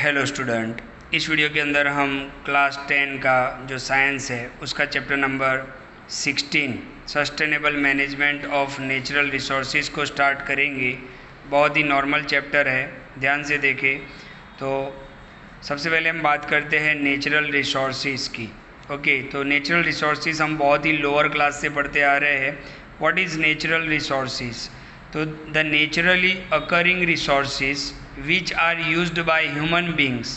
Hello student, इस video के अंदर हम क्लास 10 का जो साइंस है उसका chapter number 16 sustainable management of natural resources को स्टार्ट करेंगे। बहुत ही नॉर्मल चैप्टर है, ध्यान से देखें। तो सबसे पहले हम बात करते हैं नेचुरल रिसोर्सेज की। ओके, तो नेचुरल रिसोर्सेज हम बहुत ही लोअर क्लास से पढ़ते आ रहे हैं। What is natural resources? तो the naturally occurring resources which are used by human beings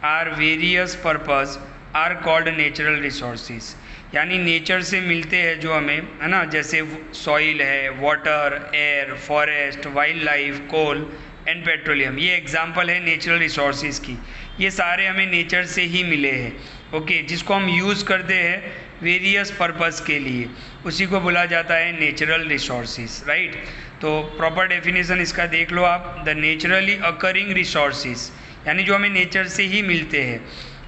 are various purpose are called natural resources। यानी नेचर से मिलते हैं जो हमें, है ना, जैसे सॉइल है, water, air, forest, wildlife, coal and petroleum. ये एग्जांपल है नेचुरल रिसोर्सेज की। ये सारे हमें नेचर से ही मिले हैं। ओके, जिसको हम यूज़ करते हैं वेरियस पर्पस के लिए, उसी को बोला जाता है नेचुरल रिसोर्सेज, राइट। तो प्रॉपर डेफिनेशन इसका देख लो आप। द नेचुरली अकरिंग रिसोर्सेज यानी जो हमें नेचर से ही मिलते हैं,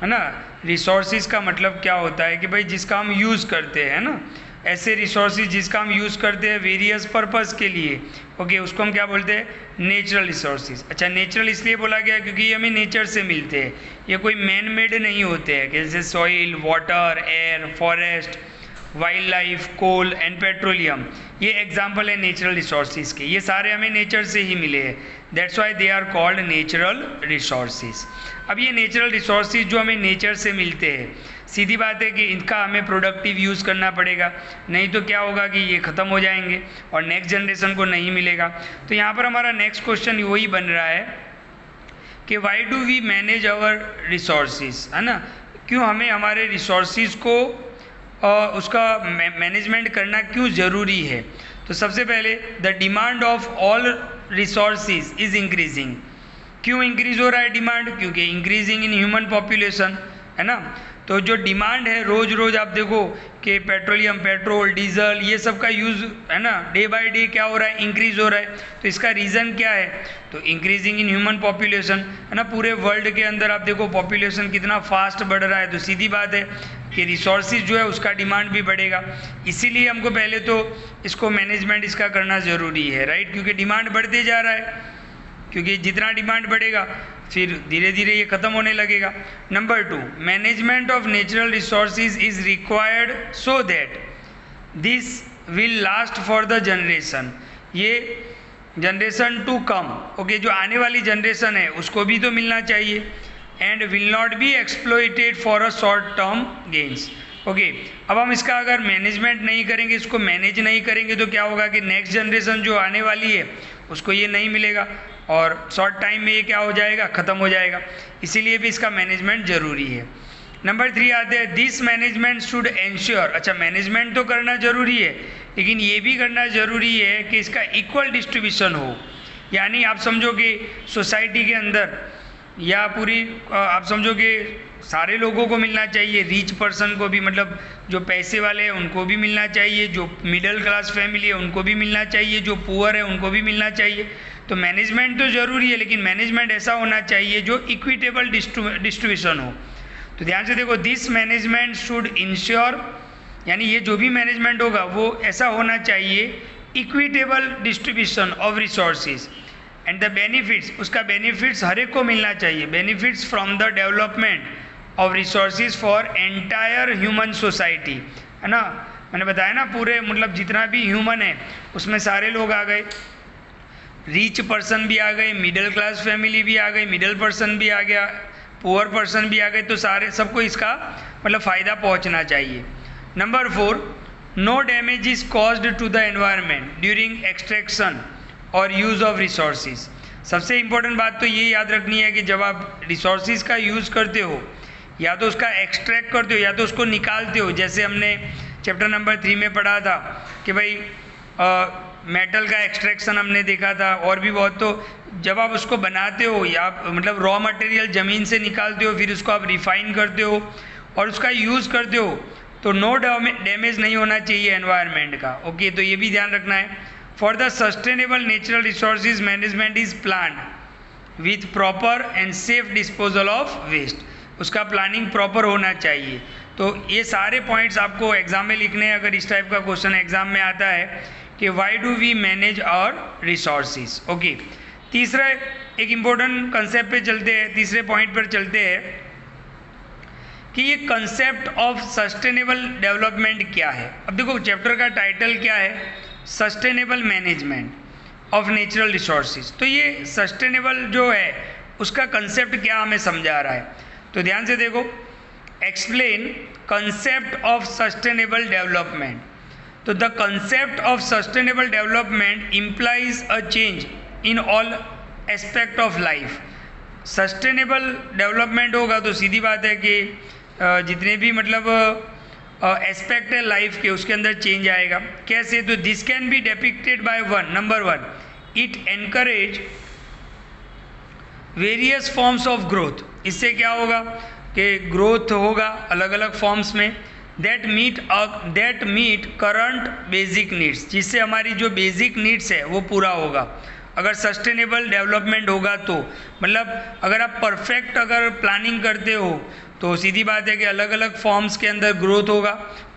है ना। रिसोर्सेज का मतलब क्या होता है कि भाई जिसका हम यूज़ करते हैं ना, ऐसे रिसोर्सेज जिसका हम यूज़ करते हैं वेरियस पर्पस के लिए। ओके, उसको हम क्या बोलते हैं? Natural resources. अच्छा, नेचुरल इसलिए बोला गया क्योंकि ये हमें नेचर से मिलते हैं, ये कोई मैन मेड नहीं होते हैं। जैसे soil, water, air, forest, wildlife, coal and petroleum, ये एग्जाम्पल है नेचुरल रिसोर्सेज के। ये सारे हमें नेचर से ही मिले हैं, that's why they are called natural resources. अब ये नेचुरल रिसोर्सेज जो हमें नेचर से मिलते हैं, सीधी बात है कि इनका हमें प्रोडक्टिव यूज़ करना पड़ेगा, नहीं तो क्या होगा कि ये ख़त्म हो जाएंगे और नेक्स्ट जनरेशन को नहीं मिलेगा। तो यहाँ पर हमारा नेक्स्ट क्वेश्चन वही बन रहा है कि why do we manage our resources, है ना। क्यों हमें हमारे रिसोर्सेज को उसका मैनेजमेंट करना क्यों ज़रूरी है? तो सबसे पहले the demand of all resources is increasing. क्यों इंक्रीज हो रहा है डिमांड? क्योंकि इंक्रीजिंग इन ह्यूमन पॉपुलेशन, है ना। तो जो डिमांड है, रोज़ रोज़ आप देखो कि पेट्रोलियम, पेट्रोल, डीजल, ये सब का यूज़, है ना, डे बाय डे क्या हो रहा है? इंक्रीज़ हो रहा है। तो इसका रीज़न क्या है? तो इंक्रीजिंग इन ह्यूमन पॉपुलेशन, है ना। पूरे वर्ल्ड के अंदर आप देखो पॉपुलेशन कितना फास्ट बढ़ रहा है, तो सीधी बात है कि रिसोर्सेज जो है उसका डिमांड भी बढ़ेगा। इसीलिए हमको पहले तो इसको मैनेजमेंट इसका करना ज़रूरी है, राइट, क्योंकि डिमांड बढ़ते जा रहा है। क्योंकि जितना डिमांड बढ़ेगा फिर धीरे धीरे ये ख़त्म होने लगेगा। Number 2, management of natural resources is required so that this will last for the generation. ये जनरेशन टू कम, ओके, जो आने वाली जनरेशन है उसको भी तो मिलना चाहिए। And will not be exploited for a short term gains. Okay, अब हम इसका अगर मैनेजमेंट नहीं करेंगे, इसको मैनेज नहीं करेंगे, तो क्या होगा कि नेक्स्ट जनरेशन जो आने वाली है उसको ये नहीं मिलेगा और शॉर्ट टाइम में ये क्या हो जाएगा? ख़त्म हो जाएगा। इसीलिए भी इसका मैनेजमेंट ज़रूरी है। नंबर 3 आते हैं, दिस मैनेजमेंट शुड एंश्योर। अच्छा, मैनेजमेंट तो करना ज़रूरी है, लेकिन ये भी करना ज़रूरी है कि इसका इक्वल डिस्ट्रीब्यूशन हो। यानी आप समझो कि सोसाइटी के अंदर या पूरी आप समझो कि सारे लोगों को मिलना चाहिए, रिच पर्सन को भी, मतलब जो पैसे वाले हैं उनको भी मिलना चाहिए, जो मिडिल क्लास फैमिली है उनको भी मिलना चाहिए, जो पुअर है उनको भी मिलना चाहिए। तो मैनेजमेंट तो ज़रूरी है, लेकिन मैनेजमेंट ऐसा होना चाहिए जो इक्विटेबल डिस्ट्रीब्यूशन हो। तो ध्यान से देखो, दिस मैनेजमेंट शुड इंश्योर, यानी ये जो भी मैनेजमेंट होगा वो ऐसा होना चाहिए equitable distribution of resources and the benefits, उसका बेनिफिट्स हर एक को मिलना चाहिए। Benefits from the development of resources for entire human society, है ना। मैंने बताया ना, पूरे मतलब जितना भी ह्यूमन है उसमें सारे लोग आ गए, रिच पर्सन भी आ गए, मिडिल क्लास फैमिली भी आ गई, मिडिल पर्सन भी आ गया, पुअर पर्सन भी आ गए, तो सारे सबको इसका मतलब फ़ायदा पहुंचना चाहिए। Number 4, no damage is caused to the environment during extraction और यूज़ ऑफ रिसोर्सेज। सबसे इम्पोर्टेंट बात तो ये याद रखनी है कि जब आप रिसोर्सेज का यूज़ करते हो, या तो उसका एक्सट्रैक्ट करते हो या तो उसको निकालते हो। जैसे हमने चैप्टर नंबर 3 में पढ़ा था कि भाई मेटल का एक्सट्रैक्शन हमने देखा था, और भी बहुत। तो जब आप उसको बनाते हो या मतलब रॉ मटेरियल ज़मीन से निकालते हो, फिर उसको आप रिफ़ाइन करते हो और उसका यूज़ करते हो, तो नो डैमेज नहीं होना चाहिए एनवायरनमेंट का। ओके, तो ये भी ध्यान रखना है। For the sustainable natural resources management is plan with proper and safe disposal of waste. उसका प्लानिंग प्रॉपर होना चाहिए। तो ये सारे पॉइंट्स आपको एग्जाम में लिखने हैं, अगर इस टाइप का क्वेश्चन एग्जाम में आता है कि why do we manage our resources. Okay, तीसरा एक इम्पोर्टेंट कंसेप्ट पे चलते हैं, तीसरे पॉइंट पर चलते हैं कि ये कंसेप्ट ऑफ सस्टेनेबल डेवलपमेंट क्या है। अब देखो चैप्टर का टाइटल क्या है, sustainable management of natural resources. तो ये सस्टेनेबल जो है उसका कंसेप्ट क्या हमें समझा रहा है, तो ध्यान से देखो, explain concept of sustainable development. तो the concept of sustainable development implies a change in all aspect of life. Sustainable development होगा तो सीधी बात है कि जितने भी मतलब एस्पेक्ट है लाइफ के उसके अंदर चेंज आएगा। कैसे, तो this can be डेपिक्टेड by one, number one, it encourage various forms of growth. इससे क्या होगा कि ग्रोथ होगा अलग अलग फॉर्म्स में, that meet current basic needs, जिससे हमारी जो बेसिक नीड्स है वो पूरा होगा। अगर सस्टेनेबल डेवलपमेंट होगा तो मतलब अगर आप परफेक्ट अगर प्लानिंग करते हो तो सीधी बात है कि अलग अलग फॉर्म्स के अंदर ग्रोथ होगा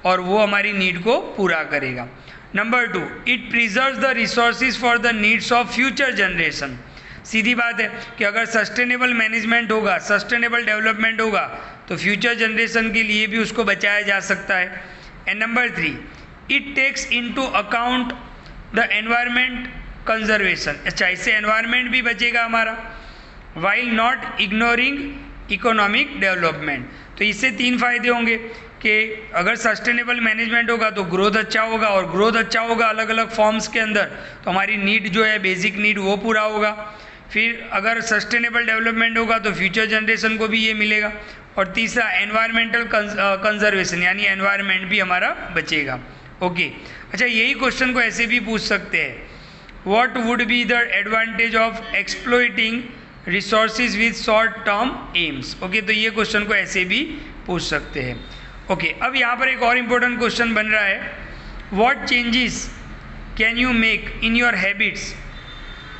और वो हमारी नीड को पूरा करेगा। Number two, it preserves the resources for the needs of future generation. सीधी बात है कि अगर सस्टेनेबल मैनेजमेंट होगा, सस्टेनेबल डेवलपमेंट होगा तो फ्यूचर जनरेशन के लिए भी उसको बचाया जा सकता है। And number three, it takes into account the environment conservation. अच्छा, इससे एनवायरनमेंट भी बचेगा हमारा, while not ignoring economic development. तो इससे तीन फायदे होंगे कि अगर सस्टेनेबल मैनेजमेंट होगा तो ग्रोथ अच्छा होगा, और ग्रोथ अच्छा होगा अलग अलग फॉर्म्स के अंदर तो हमारी नीड जो है बेसिक नीड वो पूरा होगा। फिर अगर सस्टेनेबल डेवलपमेंट होगा तो फ्यूचर जनरेशन को भी ये मिलेगा। और तीसरा, एनवायरमेंटल कंजर्वेशन, यानी एनवायरनमेंट भी हमारा बचेगा। ओके, अच्छा यही क्वेश्चन को ऐसे भी पूछ सकते हैं, what would be the advantage of exploiting resources with short term AIIMS. Okay, तो ये क्वेश्चन को ऐसे भी पूछ सकते हैं। ओके, अब यहाँ पर एक और इम्पोर्टेंट क्वेश्चन बन रहा है, what changes can you make in your habits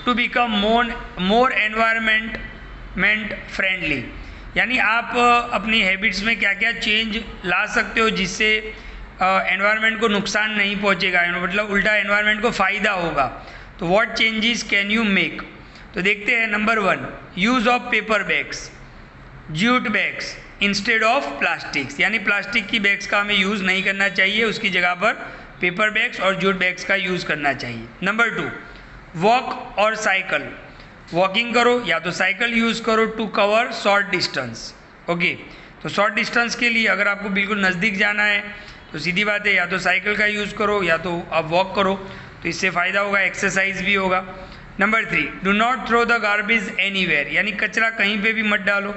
to become more environment friendly. यानी आप अपनी हैबिट्स में क्या क्या चेंज ला सकते हो जिससे एनवायरनमेंट को नुकसान नहीं पहुंचेगा, मतलब उल्टा एनवायरनमेंट को फ़ायदा होगा। तो what changes can you make, तो देखते हैं। Number one, use of paper bags, jute bags instead of plastics, यानी प्लास्टिक की बैग्स का हमें यूज़ नहीं करना चाहिए, उसकी जगह पर पेपर बैग्स और ज्यूट बैग्स का यूज़ करना चाहिए। नंबर टू, वॉक और साइकिल, वॉकिंग करो या तो साइकिल यूज़ करो to cover short distance. Okay, तो शॉर्ट डिस्टेंस के लिए अगर आपको बिल्कुल नज़दीक जाना है तो सीधी बात है या तो साइकिल का यूज़ करो या तो आप वॉक करो, तो इससे फ़ायदा होगा, एक्सरसाइज भी होगा। Number three, do not throw the garbage anywhere, यानी कचरा कहीं पे भी मत डालो।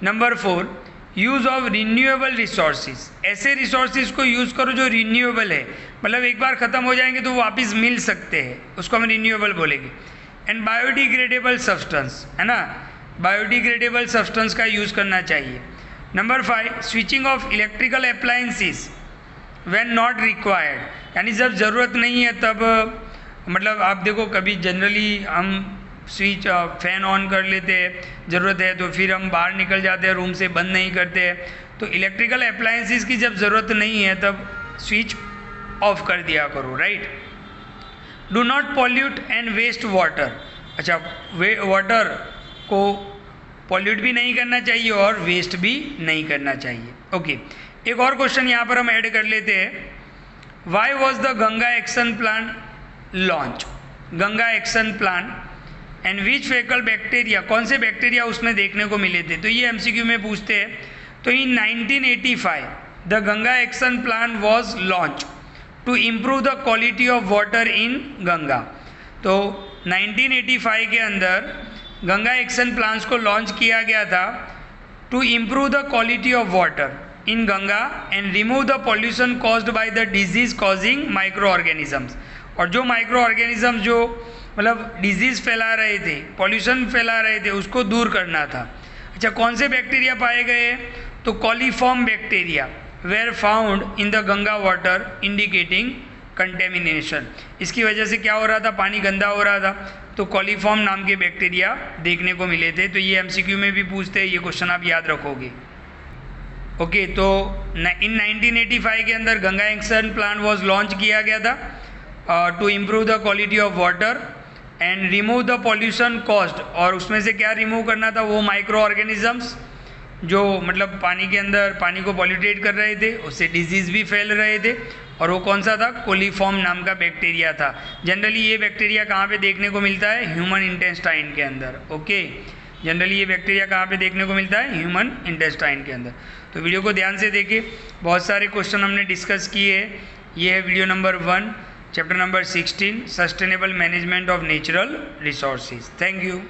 Number four, use of renewable resources, ऐसे रिसोर्सेज को यूज़ करो जो रिन्यूएबल है, मतलब एक बार ख़त्म हो जाएंगे तो वापस मिल सकते हैं, उसको हम रिन्यूएबल बोलेंगे। एंड बायोडिग्रेडेबल सब्सटेंस, है ना, बायोडिग्रेडेबल सब्सटेंस का यूज़ करना चाहिए। Number five, switching off electrical appliances when not required, यानी जब ज़रूरत नहीं है तब, मतलब आप देखो कभी जनरली हम स्विच फैन ऑन कर लेते हैं, ज़रूरत है तो फिर हम बाहर निकल जाते हैं, रूम से बंद नहीं करते हैं। तो इलेक्ट्रिकल अप्लायंसेस की जब ज़रूरत नहीं है तब स्विच ऑफ कर दिया करो, right. Do not pollute and waste water, अच्छा वाटर को पॉल्यूट भी नहीं करना चाहिए और वेस्ट भी नहीं करना चाहिए। ओके, एक और क्वेश्चन यहाँ पर हम ऐड कर लेते हैं, why was the Ganga action plan launch, Ganga action plan and which faecal bacteria, कौन से बैक्टीरिया उसमें देखने को मिले थे, तो ये एमसीक्यू में पूछते हैं। तो in 1985 the Ganga action plan was launch to improve the quality of water in Ganga. तो 1985 के अंदर गंगा एक्शन प्लान्स को लॉन्च किया गया था to improve the quality of water in Ganga and remove the pollution caused by the disease causing micro organisms, और जो micro organism जो मतलब डिजीज़ फैला रहे थे, पॉल्यूशन फैला रहे थे, उसको दूर करना था। अच्छा, कौन से बैक्टीरिया पाए गए, तो coliform bacteria were found in the Ganga water indicating contamination. इसकी वजह से क्या हो रहा था, पानी गंदा हो रहा था, तो कॉलीफॉर्म नाम के बैक्टीरिया देखने को मिले थे। तो ये एमसीक्यू में भी पूछते हैं, ये क्वेश्चन आप याद रखोगे। ओके, तो इन 1985 के अंदर Ganga action plan was launch किया गया था to improve the quality of water and remove the pollution caused, और उसमें से क्या रिमूव करना था, वो माइक्रो ऑर्गेनिजम्स जो मतलब पानी के अंदर पानी को पॉल्यूटेट कर रहे थे, उससे डिजीज़ भी फैल रहे थे, और वो कौन सा था, कोलीफॉर्म नाम का बैक्टीरिया था। जनरली ये बैक्टीरिया कहाँ पे देखने को मिलता है, ह्यूमन इंटेस्टाइन के अंदर। ओके, जनरली ये बैक्टीरिया कहाँ पे देखने को मिलता है, ह्यूमन इंटेस्टाइन के अंदर। तो वीडियो को ध्यान से देखिए, बहुत सारे क्वेश्चन हमने डिस्कस किए हैं। ये है video number 1, chapter number 16, sustainable management of natural resources. Thank you.